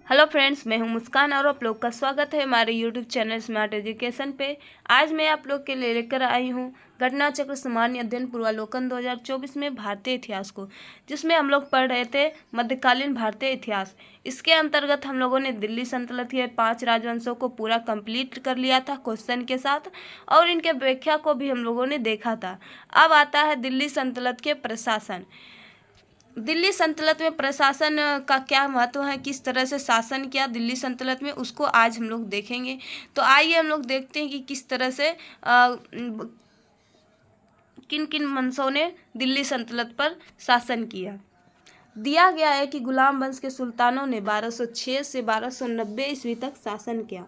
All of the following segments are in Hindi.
हेलो फ्रेंड्स, मैं हूं मुस्कान और आप लोग का स्वागत है हमारे यूट्यूब चैनल स्मार्ट एजुकेशन पे। आज मैं आप लोग के लिए लेकर आई हूं घटना चक्र सामान्य अध्ययन पूर्वावलोकन 2024 में भारतीय इतिहास को, जिसमें हम लोग पढ़ रहे थे मध्यकालीन भारतीय इतिहास। इसके अंतर्गत हम लोगों ने दिल्ली सल्तनत के 5 राजवंशों को पूरा कंप्लीट कर लिया था क्वेश्चन के साथ, और इनके व्याख्या को भी हम लोगों ने देखा था। अब आता है दिल्ली सल्तनत के प्रशासन। दिल्ली सल्तनत में प्रशासन का क्या महत्व है, किस तरह से शासन किया दिल्ली सल्तनत में, उसको आज हम लोग देखेंगे। तो आइए हम लोग देखते हैं कि किस तरह से किन किन वंशों ने दिल्ली सल्तनत पर शासन किया। दिया गया है कि गुलाम वंश के सुल्तानों ने 1206 से 1290 ईस्वी तक शासन किया।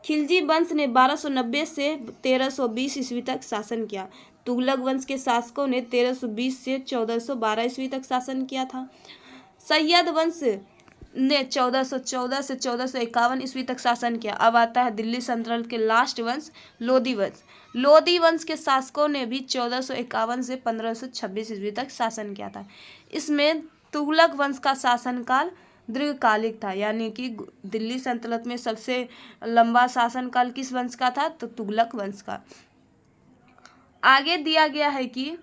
खिलजी वंश ने 1290 से 1320 ईस्वी तक शासन किया। तुगलक वंश के शासकों ने 1320 से 1412 ईस्वी तक शासन किया था। सैयद वंश ने 1414 से 1451 ईस्वी तक शासन किया। अब आता है दिल्ली सल्तनत के लास्ट वंश लोधी वंश। लोधी वंश के शासकों ने भी 1451 से 1526 ईस्वी तक शासन किया था। इसमें तुगलक वंश का शासनकाल दीर्घकालिक था, यानी कि दिल्ली सल्तनत में सबसे लंबा शासनकाल किस वंश का था, तो तुगलक वंश का। आगे दिया गया है कि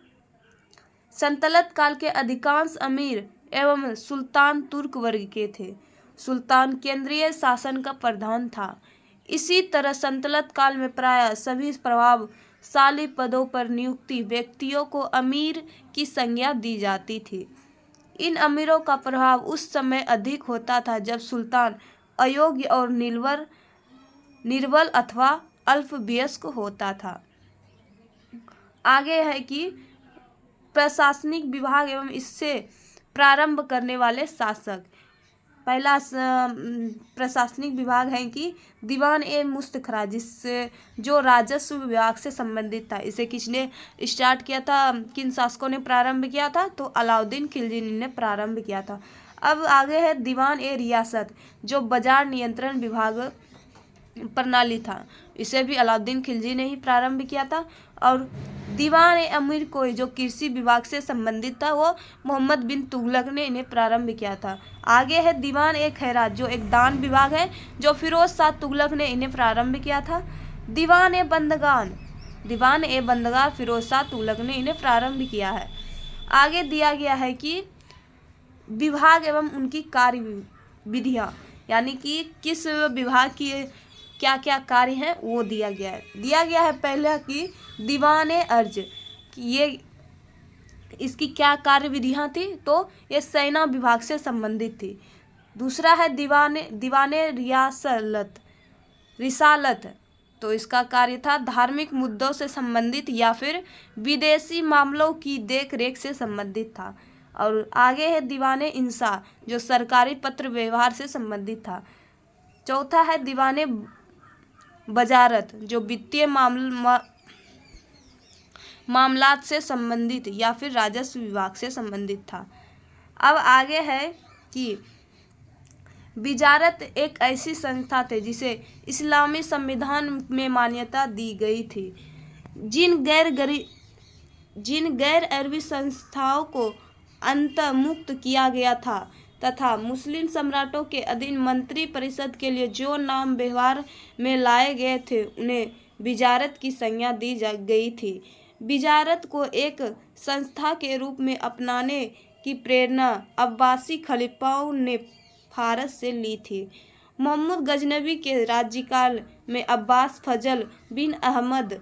सल्तनत काल के अधिकांश अमीर एवं सुल्तान तुर्क वर्ग के थे। सुल्तान केंद्रीय शासन का प्रधान था। इसी तरह सल्तनत काल में प्रायः सभी प्रभावशाली पदों पर नियुक्ति व्यक्तियों को अमीर की संज्ञा दी जाती थी। इन अमीरों का प्रभाव उस समय अधिक होता था जब सुल्तान अयोग्य और निर्बल अथवा अल्पवयस्क होता था। आगे है कि प्रशासनिक विभाग एवं इससे प्रारंभ करने वाले शासक। पहला प्रशासनिक विभाग है कि दीवान ए मुस्तखरा, जिससे जो राजस्व विभाग से संबंधित था। इसे किसने स्टार्ट किया था, किन शासकों ने प्रारंभ किया था, तो अलाउद्दीन खिलजी ने प्रारंभ किया था। अब आगे है दीवान ए रियासत, जो बाजार नियंत्रण विभाग प्रणाली था। इसे भी अलाउद्दीन खिलजी ने ही प्रारंभ किया था। और दीवान ए अमीर कोई, जो कृषि विभाग से संबंधित था, वो मोहम्मद बिन तुगलक ने इन्हें प्रारंभ किया था। आगे है दीवान ए खैरात, जो एक दान विभाग है, जो फिरोज शाह तुगलक ने इन्हें प्रारंभ किया था। दीवान ए बंदगान फिरोज शाह तुगलक ने इन्हें प्रारंभ किया है। आगे दिया गया है कि विभाग एवं उनकी कार्य विधियाँ, यानी कि किस विभाग की क्या क्या कार्य हैं वो दिया गया है। पहला कि दीवान अर्ज, कि ये इसकी क्या कार्य विधियाँ थी, तो ये सेना विभाग से संबंधित थी। दूसरा है दीवान रिसालत, तो इसका कार्य था धार्मिक मुद्दों से संबंधित या फिर विदेशी मामलों की देखरेख से संबंधित था। और आगे है दीवान इंसा, जो सरकारी पत्र व्यवहार से संबंधित था। चौथा है दीवान वजारत, जो वित्तीय मामलात से संबंधित या फिर राजस्व विभाग से संबंधित था। अब आगे है कि विजारत एक ऐसी संस्था थी जिसे इस्लामी संविधान में मान्यता दी गई थी। जिन गैर अरबी संस्थाओं को अंततः मुक्त किया गया था तथा मुस्लिम सम्राटों के अधीन मंत्री परिषद के लिए जो नाम व्यवहार में लाए गए थे, उन्हें विजारत की संज्ञा दी गई थी। विजारत को एक संस्था के रूप में अपनाने की प्रेरणा अब्बासी खलीफाओं ने फारस से ली थी। मोहम्मद गजनवी के राज्यकाल में अब्बास फजल बिन अहमद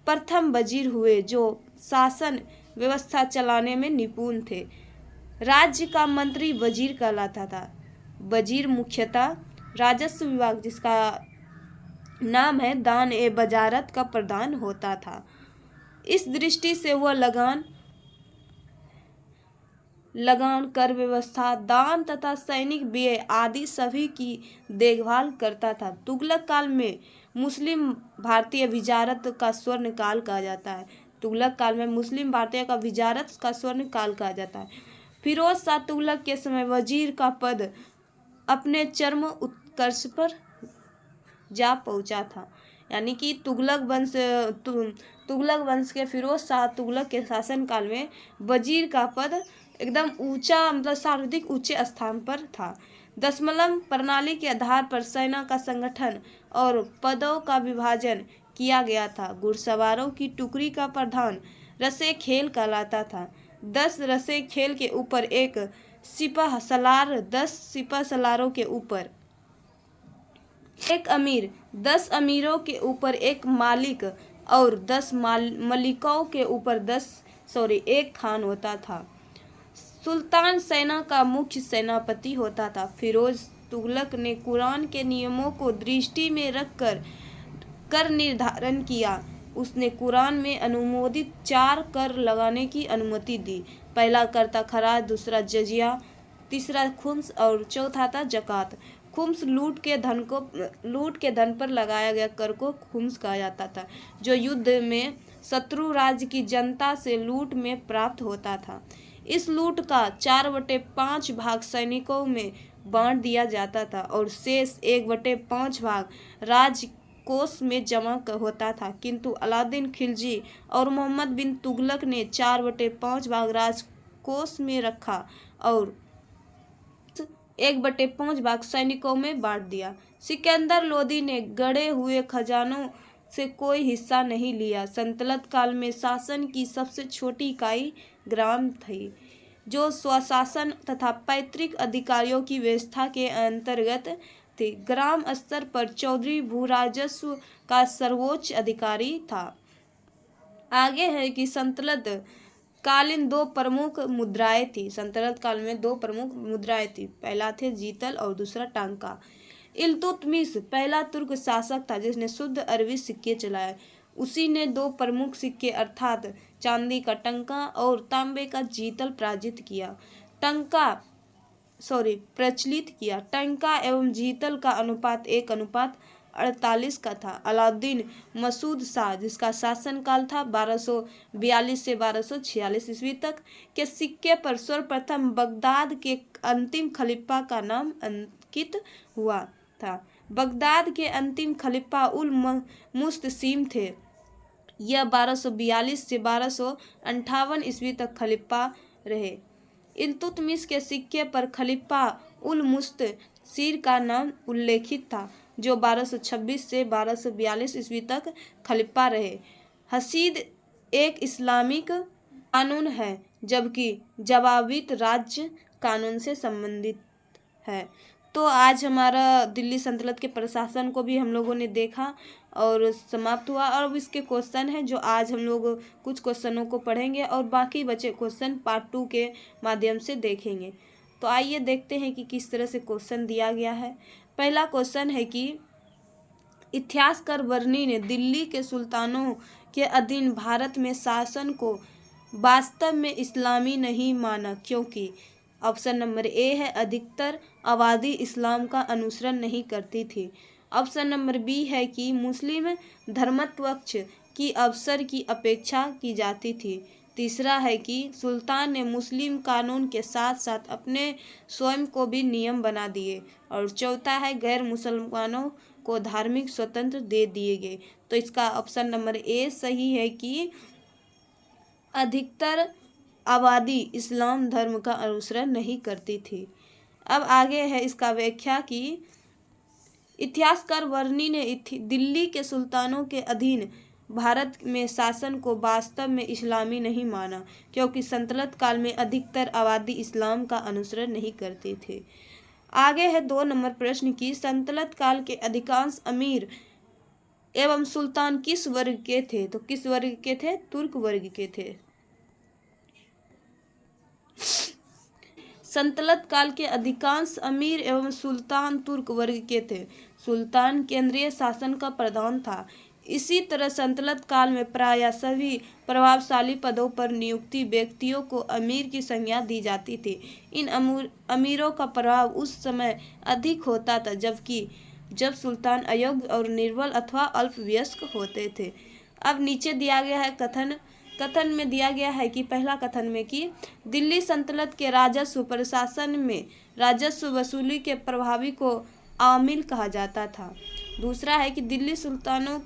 प्रथम वजीर हुए, जो शासन व्यवस्था चलाने में निपुण थे। राज्य का मंत्री वजीर कहलाता था। वजीर मुख्यतः राजस्व विभाग, जिसका नाम है दान ए वजारत, का प्रधान होता था। इस दृष्टि से वह लगान, कर व्यवस्था, दान तथा सैनिक व्यय आदि सभी की देखभाल करता था। तुगलक काल में मुस्लिम भारतीय विजारत का स्वर्ण काल कहा जाता है। तुगलक काल में मुस्लिम भारतीय का विजारत का स्वर्ण काल कहा जाता है। फिरोज शाह तुगलक के समय वजीर का पद अपने चरम उत्कर्ष पर जा पहुंचा था, यानी कि तुगलक वंश के फिरोज शाह तुगलक के शासनकाल में वजीर का पद एकदम ऊंचा, मतलब सर्वाधिक ऊंचे स्थान पर था। दशमलव प्रणाली के आधार पर सेना का संगठन और पदों का विभाजन किया गया था। घुड़सवारों की टुकड़ी का प्रधान रसे खेल कहलाता था। 10 रसे खेल के ऊपर एक सिपह सलार, 10 सिपह सलारों के ऊपर एक अमीर, 10 अमीरों के ऊपर एक मालिक और 10 मलिकों के ऊपर एक खान होता था। सुल्तान सेना का मुख्य सेनापति होता था। फिरोज तुगलक ने कुरान के नियमों को दृष्टि में रखकर कर निर्धारण किया। उसने कुरान में अनुमोदित 4 कर लगाने की अनुमति दी। पहला कर था खराज, दूसरा जजिया, तीसरा खुम्स और चौथा था जकात। खुम्स लूट के धन पर लगाया गया कर को खुम्स कहा जाता था, जो युद्ध में शत्रु राज्य की जनता से लूट में प्राप्त होता था। इस लूट का 4/5 भाग सैनिकों में बांट दिया जाता था और शेष 1/5 भाग राजकोष में जमा होता था। किंतु अलाउद्दीन खिलजी और मोहम्मद बिन तुगलक ने 4/5 भाग राजकोष में रखा और 1/5 भाग सैनिकों में बांट दिया। सिकंदर लोदी ने गड़े हुए खजानों से कोई हिस्सा नहीं लिया। सल्तनत काल में शासन की सबसे छोटी इकाई ग्राम थी, जो स्वशासन तथा पैतृक अधिकारियों की व्यवस्था के अंतर्गत थी। ग्राम स्तर पर चौधरी भूराजस्व का सर्वोच्च अधिकारी था। आगे है कि सल्तनत कालीन 2 प्रमुख मुद्राएं थी। सल्तनत काल में 2 प्रमुख मुद्राएं थी। पहला थे जीतल और दूसरा टांका। इल्तुतमिश पहला तुर्क शासक था जिसने शुद्ध अरबी सिक्के चलाए। उसी ने 2 प्रमुख सिक्के अर्थात चांदी का टंका और तांबे का जीतल प्रचलित किया। टंका एवं जीतल का अनुपात 1:48 का था। अलाउद्दीन मसूद शाह, जिसका शासनकाल था 1242 से 1246 ईस्वी तक, के सिक्के पर सर्वप्रथम बगदाद के अंतिम खलीफा का नाम अंकित हुआ था। बगदाद के अंतिम खलीफा उल मुस्तसिम थे। यह 1242 से 1258 ईस्वी तक खलीफा रहे। इल्तुतमिश के सिक्के पर खलीफा उल मुस्तसिर का नाम उल्लेखित था, जो 1226 से 1242 ईस्वी तक खलीफा रहे। हसीद एक इस्लामिक कानून है, जबकि जवाबित राज्य कानून से संबंधित है। तो आज हमारा दिल्ली सल्तनत के प्रशासन को भी हम लोगों ने देखा और समाप्त हुआ। और अब इसके क्वेश्चन हैं जो आज हम लोग कुछ क्वेश्चनों को पढ़ेंगे और बाकी बचे क्वेश्चन पार्ट 2 के माध्यम से देखेंगे। तो आइए देखते हैं कि किस तरह से क्वेश्चन दिया गया है। पहला क्वेश्चन है कि इतिहासकार वर्णी ने दिल्ली के सुल्तानों के अधीन भारत में शासन को वास्तव में इस्लामी नहीं माना, क्योंकि ऑप्शन नंबर ए है अधिकतर आबादी इस्लाम का अनुसरण नहीं करती थी। ऑप्शन नंबर बी है कि मुस्लिम धर्मत्वक्ष की अवसर की अपेक्षा की जाती थी। तीसरा है कि सुल्तान ने मुस्लिम कानून के साथ साथ अपने स्वयं को भी नियम बना दिए। और चौथा है गैर मुसलमानों को धार्मिक स्वतंत्र दे दिए गए। तो इसका ऑप्शन नंबर ए सही है कि अधिकतर आबादी इस्लाम धर्म का अनुसरण नहीं करती थी। अब आगे है इसका व्याख्या कि इतिहासकार वर्णी ने दिल्ली के सुल्तानों के अधीन भारत में शासन को वास्तव में इस्लामी नहीं माना, क्योंकि सल्तनत काल में अधिकतर आबादी इस्लाम का अनुसरण नहीं करती थी। आगे है 2 नंबर प्रश्न की सल्तनत काल के अधिकांश अमीर एवं सुल्तान किस वर्ग के थे? तो किस वर्ग के थे? तुर्क वर्ग के थे। सल्तनत काल के अधिकांश अमीर एवं सुल्तान तुर्क वर्ग के थे। सुल्तान केंद्रीय शासन का प्रधान था। इसी तरह सल्तनत काल में प्रायः सभी प्रभावशाली पदों पर नियुक्ति व्यक्तियों को अमीर की संज्ञा दी जाती थी। इन अमीरों का प्रभाव उस समय अधिक होता था जब सुल्तान अयोग्य और निर्बल अथवा अल्पवयस्क होते थे। अब नीचे दिया गया है कथन में दिया गया है कि पहला कथन में कि दिल्ली सल्तनत के राजस्व प्रशासन में राजस्व वसूली के प्रभावी को आमिल कहा जाता था। दूसरा है कि दिल्ली सुल्तानों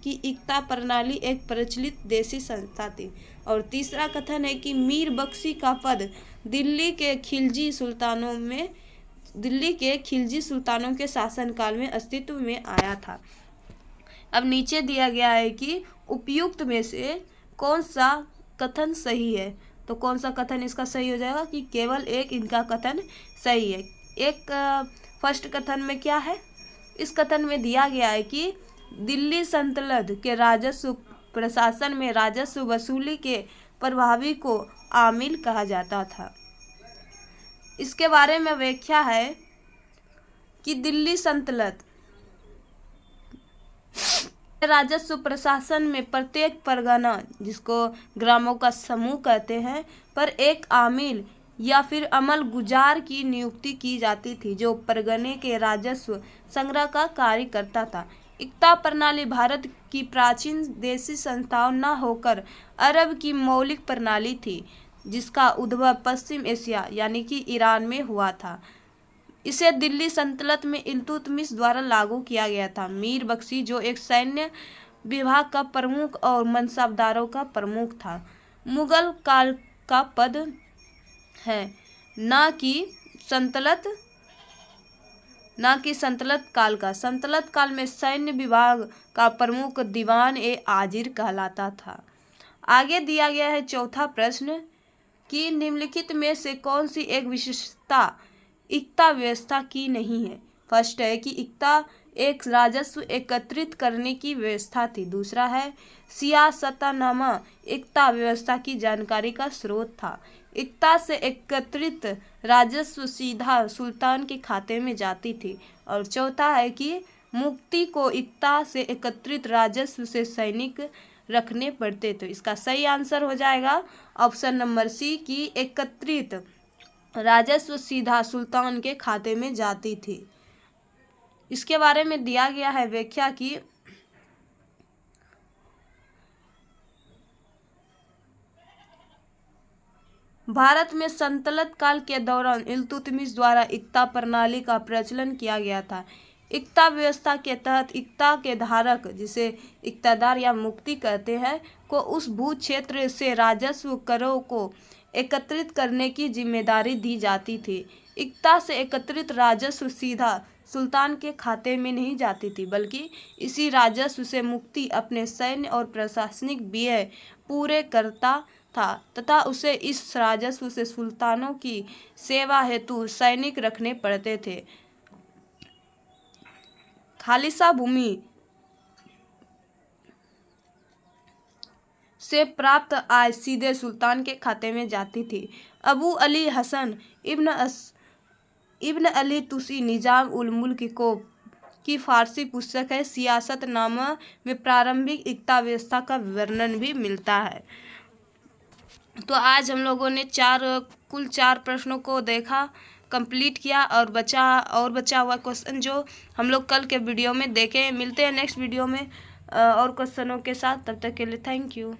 की इक्ता प्रणाली एक प्रचलित देशी संस्था थी। और तीसरा कथन है कि मीर बख्शी का पद दिल्ली के खिलजी सुल्तानों में दिल्ली के खिलजी सुल्तानों के शासनकाल में अस्तित्व में आया था। अब नीचे दिया गया है कि उपयुक्त में से कौन सा कथन सही है। तो कौन सा कथन इसका सही हो जाएगा कि केवल एक इनका कथन सही है। एक फर्स्ट कथन में क्या है, इस कथन में दिया गया है कि दिल्ली सल्तनत के राजस्व प्रशासन में राजस्व वसूली के प्रभावी को आमिल कहा जाता था। इसके बारे में व्याख्या है कि दिल्ली सल्तनत राजस्व प्रशासन में प्रत्येक परगना, जिसको ग्रामों का समूह कहते हैं, पर एक आमिल या फिर अमल गुजार की नियुक्ति की जाती थी जो परगने के राजस्व संग्रह का कार्य करता था। इक्ता प्रणाली भारत की प्राचीन देशी संस्थाओं न होकर अरब की मौलिक प्रणाली थी, जिसका उद्भव पश्चिम एशिया यानी कि ईरान में हुआ था। इसे दिल्ली सल्तनत में इल्तुतमिश द्वारा लागू किया गया था। मीर बख्शी, जो एक सैन्य विभाग का प्रमुख और मनसबदारों का प्रमुख था, मुगल काल का पद है, न कि सल्तनत काल का। सल्तनत काल में सैन्य विभाग का प्रमुख दीवान ए आजिर कहलाता था। आगे दिया गया है चौथा प्रश्न कि निम्नलिखित में से कौन सी एक विशेषता इक्ता व्यवस्था की नहीं है। फर्स्ट है कि इक्ता एक राजस्व एकत्रित करने की व्यवस्था थी। दूसरा है सियासतनामा इक्ता व्यवस्था की जानकारी का स्रोत था। इक्ता से एकत्रित राजस्व सीधा सुल्तान के खाते में जाती थी। और चौथा है कि मुक्ति को इक्ता से एकत्रित राजस्व से सैनिक रखने पड़ते थे। इसका सही आंसर हो जाएगा ऑप्शन नंबर सी कि एकत्रित राजस्व सीधा सुल्तान के खाते में जाती थी। इसके बारे में दिया गया है व्याख्या की भारत में सल्तनत काल के दौरान इल्तुतमिश द्वारा इक्ता प्रणाली का प्रचलन किया गया था। इक्ता व्यवस्था के तहत इक्ता के धारक, जिसे इक्तादार या मुक्ति कहते हैं, को उस भू क्षेत्र से राजस्व करों को एकत्रित करने की जिम्मेदारी दी जाती थी। इक्ता से एकत्रित राजस्व सीधा सुल्तान के खाते में नहीं जाती थी, बल्कि इसी राजस्व से मुक्ति अपने सैन्य और प्रशासनिक व्यय पूरे करता था तथा उसे इस राजस्व से सुल्तानों की सेवा हेतु सैनिक रखने पड़ते थे। खालिसा भूमि से प्राप्त आय सीधे सुल्तान के खाते में जाती थी। अबू अली हसन इब्न अली तुसी निजाम उल मुल्क की फारसी पुस्तक है सियासतनामा में प्रारंभिक इक्ता व्यवस्था का वर्णन भी मिलता है। तो आज हम लोगों ने कुल चार प्रश्नों को देखा, कंप्लीट किया और बचा हुआ क्वेश्चन जो हम लोग कल के वीडियो में देखें। मिलते हैं नेक्स्ट वीडियो में और क्वेश्चनों के साथ। तब तक के लिए थैंक यू।